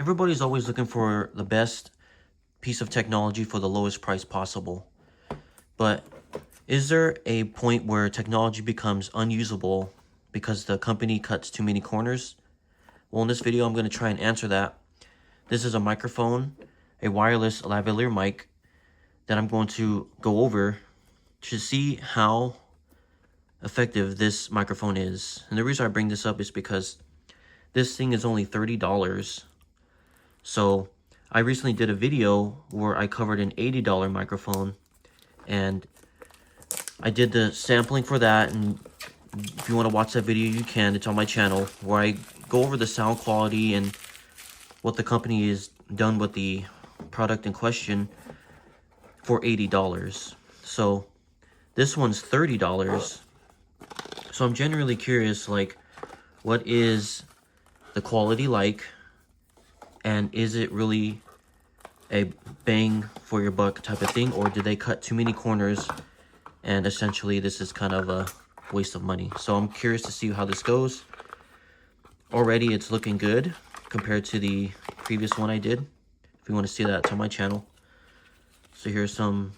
Everybody's always looking for the best piece of technology for the lowest price possible. But is there a point where technology becomes unusable because the company cuts too many corners? Well, in this video, I'm going to try and answer that. This is a microphone, a wireless lavalier mic that I'm going to go over to see how effective this microphone is. And the reason I bring this up is because this thing is only $30. So I recently did a video where I covered an $80 microphone, and I did the sampling for that. And if you want to watch that video, you can. It's on my channel, where I go over the sound quality and what the company has done with the product in question for $80. So this one's $30. So I'm genuinely curious, like, what is the quality like? And is it really a bang for your buck type of thing? Or did they cut too many corners and essentially this is kind of a waste of money? So I'm curious to see how this goes. Already it's looking good compared to the previous one I did. If you want to see that, it's on my channel. So here's some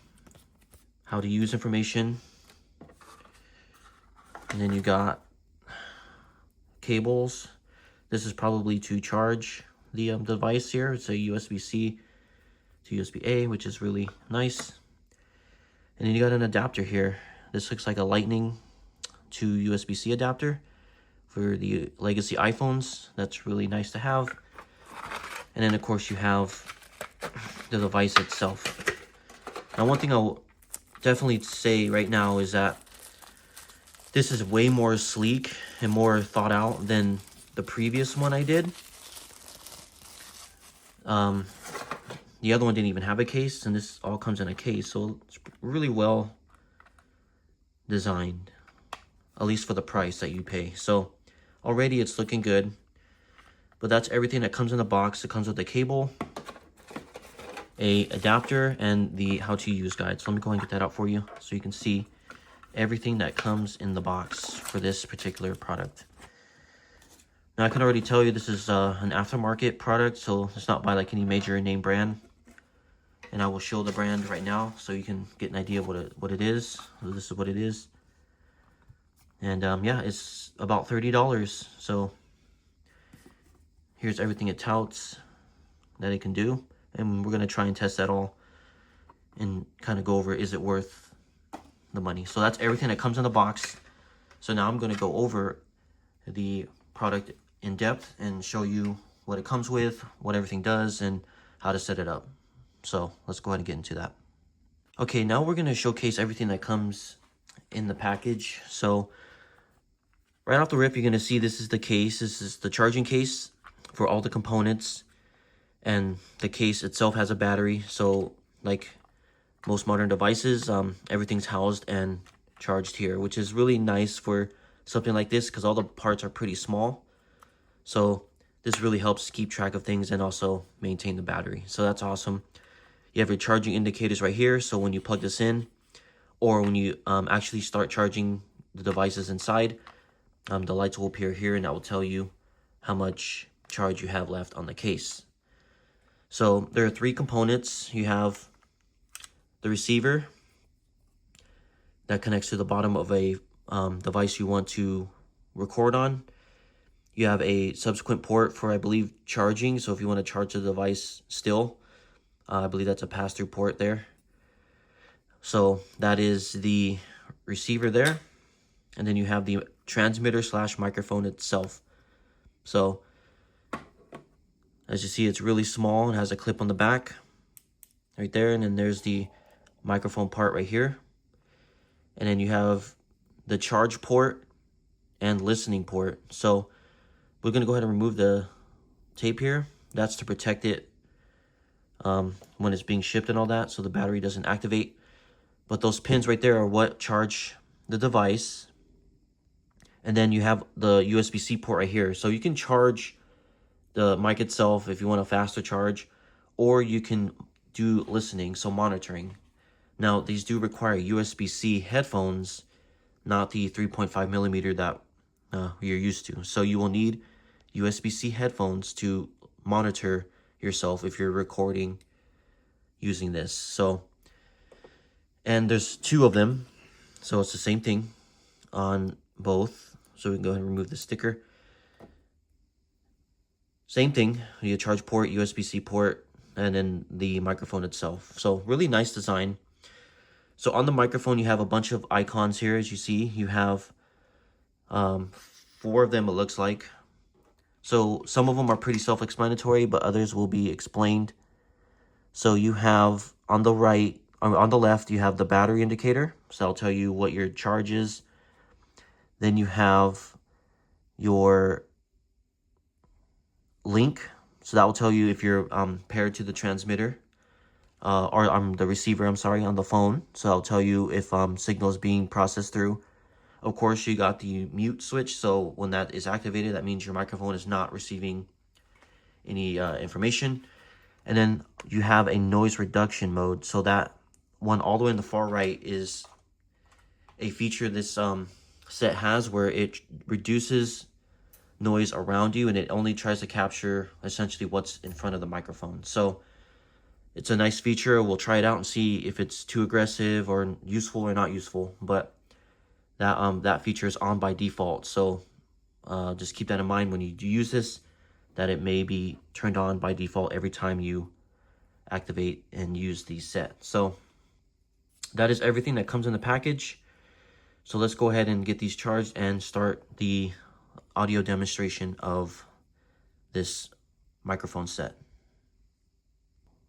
how to use information. And then you got cables. This is probably to charge the device here. It's a USB-C to USB-A, which is really nice. And then you got an adapter here. This looks like a Lightning to USB-C adapter for the legacy iPhones. That's really nice to have. And then of course you have the device itself. Now, one thing I'll definitely say right now is that this is way more sleek and more thought out than the previous one I did. The other one didn't even have a case, and this all comes in a case, so it's really well designed, at least for the price that you pay. So already it's looking good, but that's everything that comes in the box. It comes with a cable, a adapter, and the how to use guide. So let me go ahead and get that out for you so you can see everything that comes in the box for this particular product. Now, I can already tell you this is an aftermarket product, so it's not by like any major name brand. And I will show the brand right now so you can get an idea of what it is. So this is what it is. And yeah, it's about $30. So here's everything it touts that it can do. And we're going to try and test that all and kind of go over, is it worth the money? So that's everything that comes in the box. So now I'm going to go over the product in depth and show you what it comes with, what everything does, and how to set it up. So let's go ahead and get into that. Okay, now we're going to showcase everything that comes in the package. So right off the rip, you're going to see this is the case. This is the charging case for all the components. And the case itself has a battery. So like most modern devices, everything's housed and charged here, which is really nice for something like this because all the parts are pretty small. So this really helps keep track of things and also maintain the battery. So that's awesome. You have your charging indicators right here. So when you plug this in, or when you actually start charging the devices inside, the lights will appear here, and that will tell you how much charge you have left on the case. So there are three components. You have the receiver that connects to the bottom of a device you want to record on. You have a subsequent port for, I believe, charging. So if you want to charge the device still, I believe that's a pass-through port there. So that is the receiver there. And then you have the transmitter / microphone itself. So as you see, it's really small and has a clip on the back right there. And then there's the microphone part right here. And then you have the charge port and listening port. So we're going to go ahead and remove the tape here. That's to protect it when it's being shipped and all that, so the battery doesn't activate. But those pins right there are what charge the device. And then you have the USB-C port right here. So you can charge the mic itself if you want a faster charge, or you can do listening, so monitoring. Now, these do require USB-C headphones, not the 3.5 millimeter that you're used to. So you will need USB-C headphones to monitor yourself if you're recording using this. So, and there's 2 of them, so it's the same thing on both. So we can go ahead and remove the sticker. Same thing, you charge port, USB-C port, and then the microphone itself. So really nice design. So on the microphone, you have a bunch of icons here. As you see, you have 4 of them, it looks like. So some of them are pretty self-explanatory, but others will be explained. So you have on the right, on the left, you have the battery indicator. So that'll tell you what your charge is. Then you have your link. So that will tell you if you're paired to the transmitter. Or the receiver, I'm sorry, on the phone. So I'll tell you if signal is being processed through. Of course, you got the mute switch, so when that is activated, that means your microphone is not receiving any information. And then you have a noise reduction mode. So that one all the way in the far right is a feature this set has where it reduces noise around you and it only tries to capture essentially what's in front of the microphone. So it's a nice feature. We'll try it out and see if it's too aggressive or useful or not useful. But that feature is on by default. So just keep that in mind when you do use this, that it may be turned on by default every time you activate and use the set. So that is everything that comes in the package. So let's go ahead and get these charged and start the audio demonstration of this microphone set.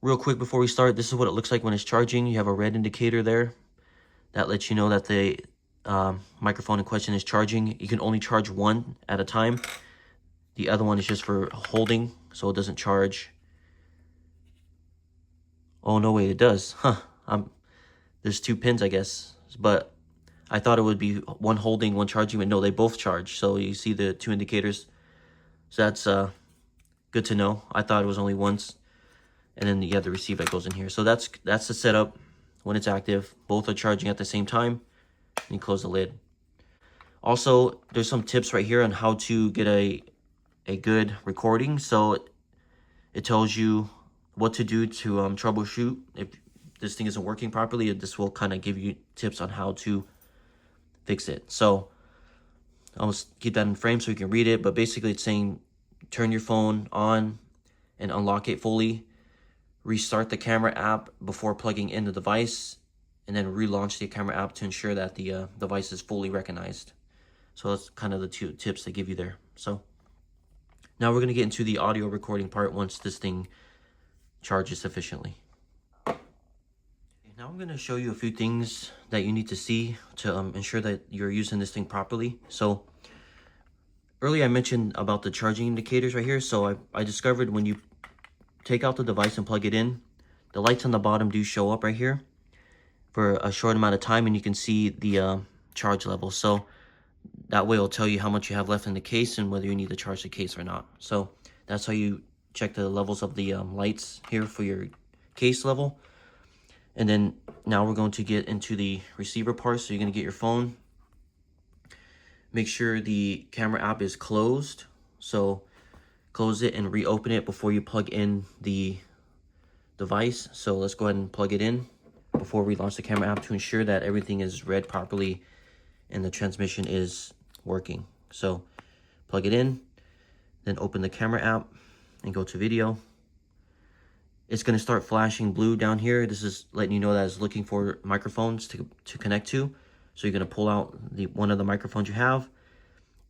Real quick before we start, this is what it looks like when it's charging. You have a red indicator there that lets you know that the microphone in question is charging. You can only charge one at a time. The other one is just for holding, so it doesn't charge. Oh, no, wait, it does. Huh. There's 2 pins, I guess. But I thought it would be one holding, one charging, but no, they both charge. So you see the 2 indicators. So that's good to know. I thought it was only once. And then you have the receiver that goes in here. So that's the setup when it's active. Both are charging at the same time. And you close the lid. Also, there's some tips right here on how to get a good recording. So it tells you what to do to troubleshoot if this thing isn't working properly. This will kind of give you tips on how to fix it. So I'll just keep that in frame so you can read it. But basically it's saying turn your phone on and unlock it fully. Restart the camera app before plugging in the device, and then relaunch the camera app to ensure that the device is fully recognized. So that's kind of the 2 tips they give you there. So now we're going to get into the audio recording part once this thing charges sufficiently. Now I'm going to show you a few things that you need to see to ensure that you're using this thing properly. So earlier I mentioned about the charging indicators right here. So I discovered when you take out the device and plug it in, the lights on the bottom do show up right here for a short amount of time, and you can see the charge level. So that way it'll tell you how much you have left in the case and whether you need to charge the case or not. So that's how you check the levels of the lights here for your case level. And then now we're going to get into the receiver part. So you're going to get your phone. Make sure the camera app is closed. So close it and reopen it before you plug in the device. So let's go ahead and plug it in before we launch the camera app to ensure that everything is read properly and the transmission is working. So plug it in, then open the camera app and go to video. It's going to start flashing blue down here. This is letting you know that it's looking for microphones to connect to. So you're going to pull out one of the microphones you have.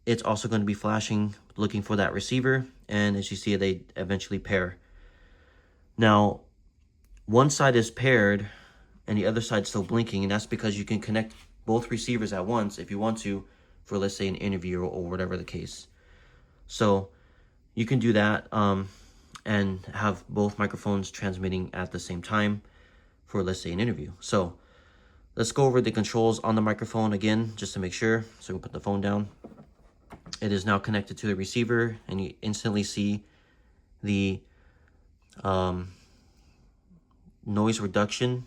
It's also going to be flashing, looking for that receiver. And as you see, they eventually pair. Now, one side is paired and the other side is still blinking. And that's because you can connect both receivers at once if you want to for, let's say, an interview or whatever the case. So you can do that and have both microphones transmitting at the same time for, let's say, an interview. So let's go over the controls on the microphone again, just to make sure. So we'll put the phone down. It is now connected to the receiver, and you instantly see the noise reduction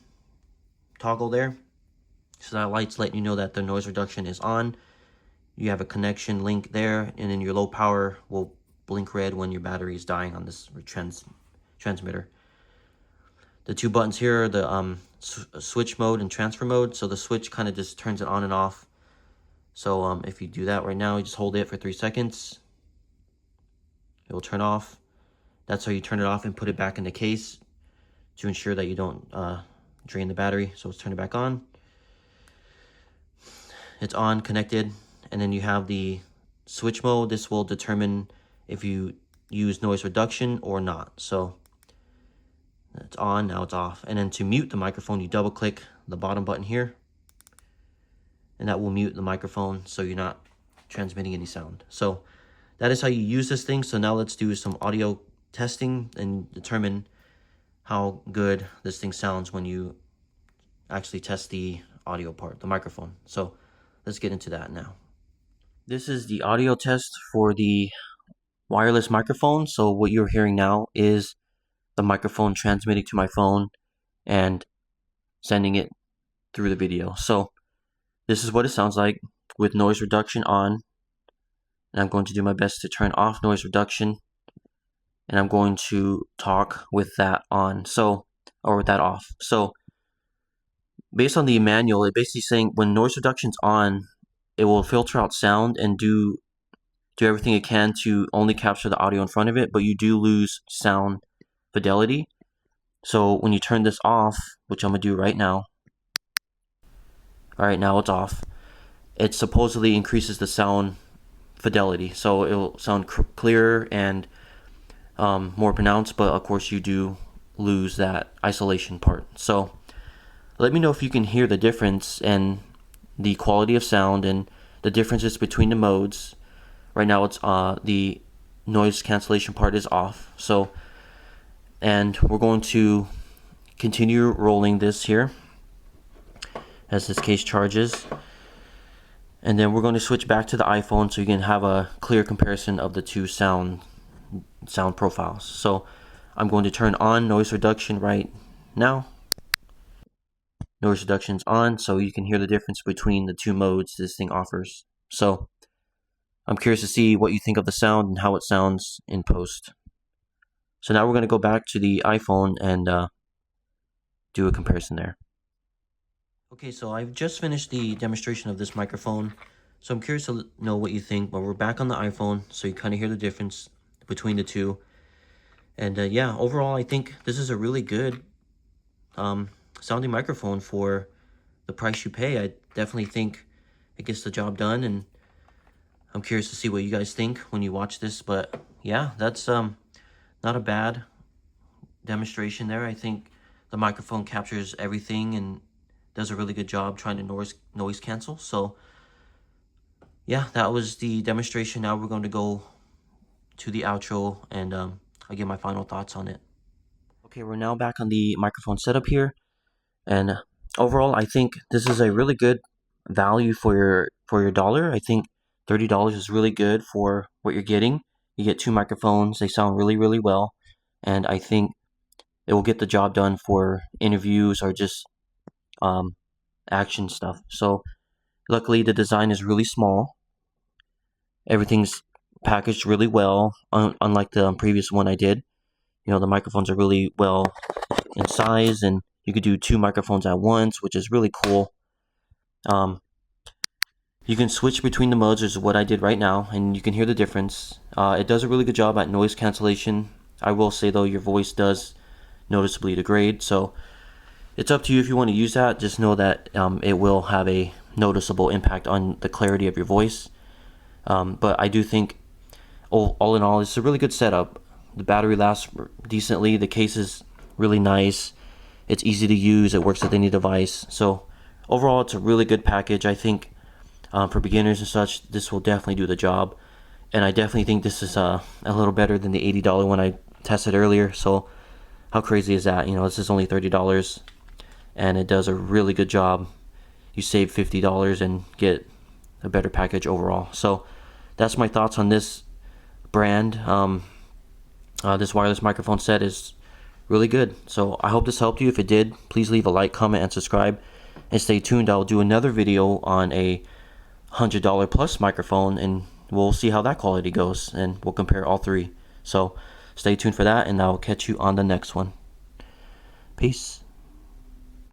toggle there. So that light's letting you know that the noise reduction is on. You have a connection link there, and then your low power will blink red when your battery is dying on this transmitter. The two buttons here are the switch mode and transfer mode. So the switch kind of just turns it on and off. So if you do that right now, you just hold it for 3 seconds. It will turn off. That's how you turn it off and put it back in the case to ensure that you don't drain the battery. So let's turn it back on. It's on, connected, and then you have the switch mode. This will determine if you use noise reduction or not. So it's on, now it's off. And then to mute the microphone, you double click the bottom button here, and that will mute the microphone so you're not transmitting any sound. So that is how you use this thing. So now let's do some audio testing and determine how good this thing sounds when you actually test the audio part, the microphone. So let's get into that now. This is the audio test for the wireless microphone. So what you're hearing now is the microphone transmitting to my phone and sending it through the video. So this is what it sounds like with noise reduction on. And I'm going to do my best to turn off noise reduction. And I'm going to talk with that on, or with that off. So based on the manual, it's basically saying when noise reduction's on, it will filter out sound and do everything it can to only capture the audio in front of it, but you do lose sound fidelity. So when you turn this off, which I'm gonna do right now. All right, now it's off. It supposedly increases the sound fidelity, so it will sound clearer and more pronounced, but of course you do lose that isolation part. So let me know if you can hear the difference in the quality of sound and the differences between the modes. Right now it's the noise cancellation part is off. So, and we're going to continue rolling this here as this case charges. And then we're going to switch back to the iPhone so you can have a clear comparison of the two sound profiles. So I'm going to turn on noise reduction right now. Noise reduction's on, so you can hear the difference between the two modes this thing offers. So I'm curious to see what you think of the sound and how it sounds in post. So now we're going to go back to the iPhone and do a comparison there. Okay, so I've just finished the demonstration of this microphone. So I'm curious to know what you think, but we're back on the iPhone, so you kind of hear the difference between the two. And yeah, overall, I think this is a really good sounding microphone for the price you pay. I definitely think it gets the job done, and I'm curious to see what you guys think when you watch this. But yeah, that's not a bad demonstration there. I think the microphone captures everything and does a really good job trying to noise cancel. So yeah, that was the demonstration. Now we're going to go to the outro, and I'll give my final thoughts on it. Okay, we're now back on the microphone setup here, and overall, I think this is a really good value for your dollar. I think $30 is really good for what you're getting. You get two microphones. They sound really, really well, and I think it will get the job done for interviews or just action stuff. So luckily, the design is really small. Everything's packaged really well, unlike the previous one I did. You know, the microphones are really well in size, and you could do two microphones at once, which is really cool. You can switch between the modes, which is what I did right now, and you can hear the difference. It does a really good job at noise cancellation. I will say, though, your voice does noticeably degrade, so it's up to you if you want to use that. Just know that it will have a noticeable impact on the clarity of your voice. But I do think, all in all, it's a really good setup. The battery lasts decently. The case is really nice. It's easy to use. It works with any device. So overall, it's a really good package. I think for beginners and such, this will definitely do the job. And I definitely think this is a little better than the $80 one I tested earlier. So how crazy is that? You know, this is only $30, and it does a really good job. You save $50 and get a better package overall. So that's my thoughts on this brand. This wireless microphone set is really good. So I hope this helped you. If it did, please leave a like, comment, and subscribe. And stay tuned. I'll do another video on a $100 plus microphone, and we'll see how that quality goes, and we'll compare all three. So stay tuned for that, and I'll catch you on the next one. Peace.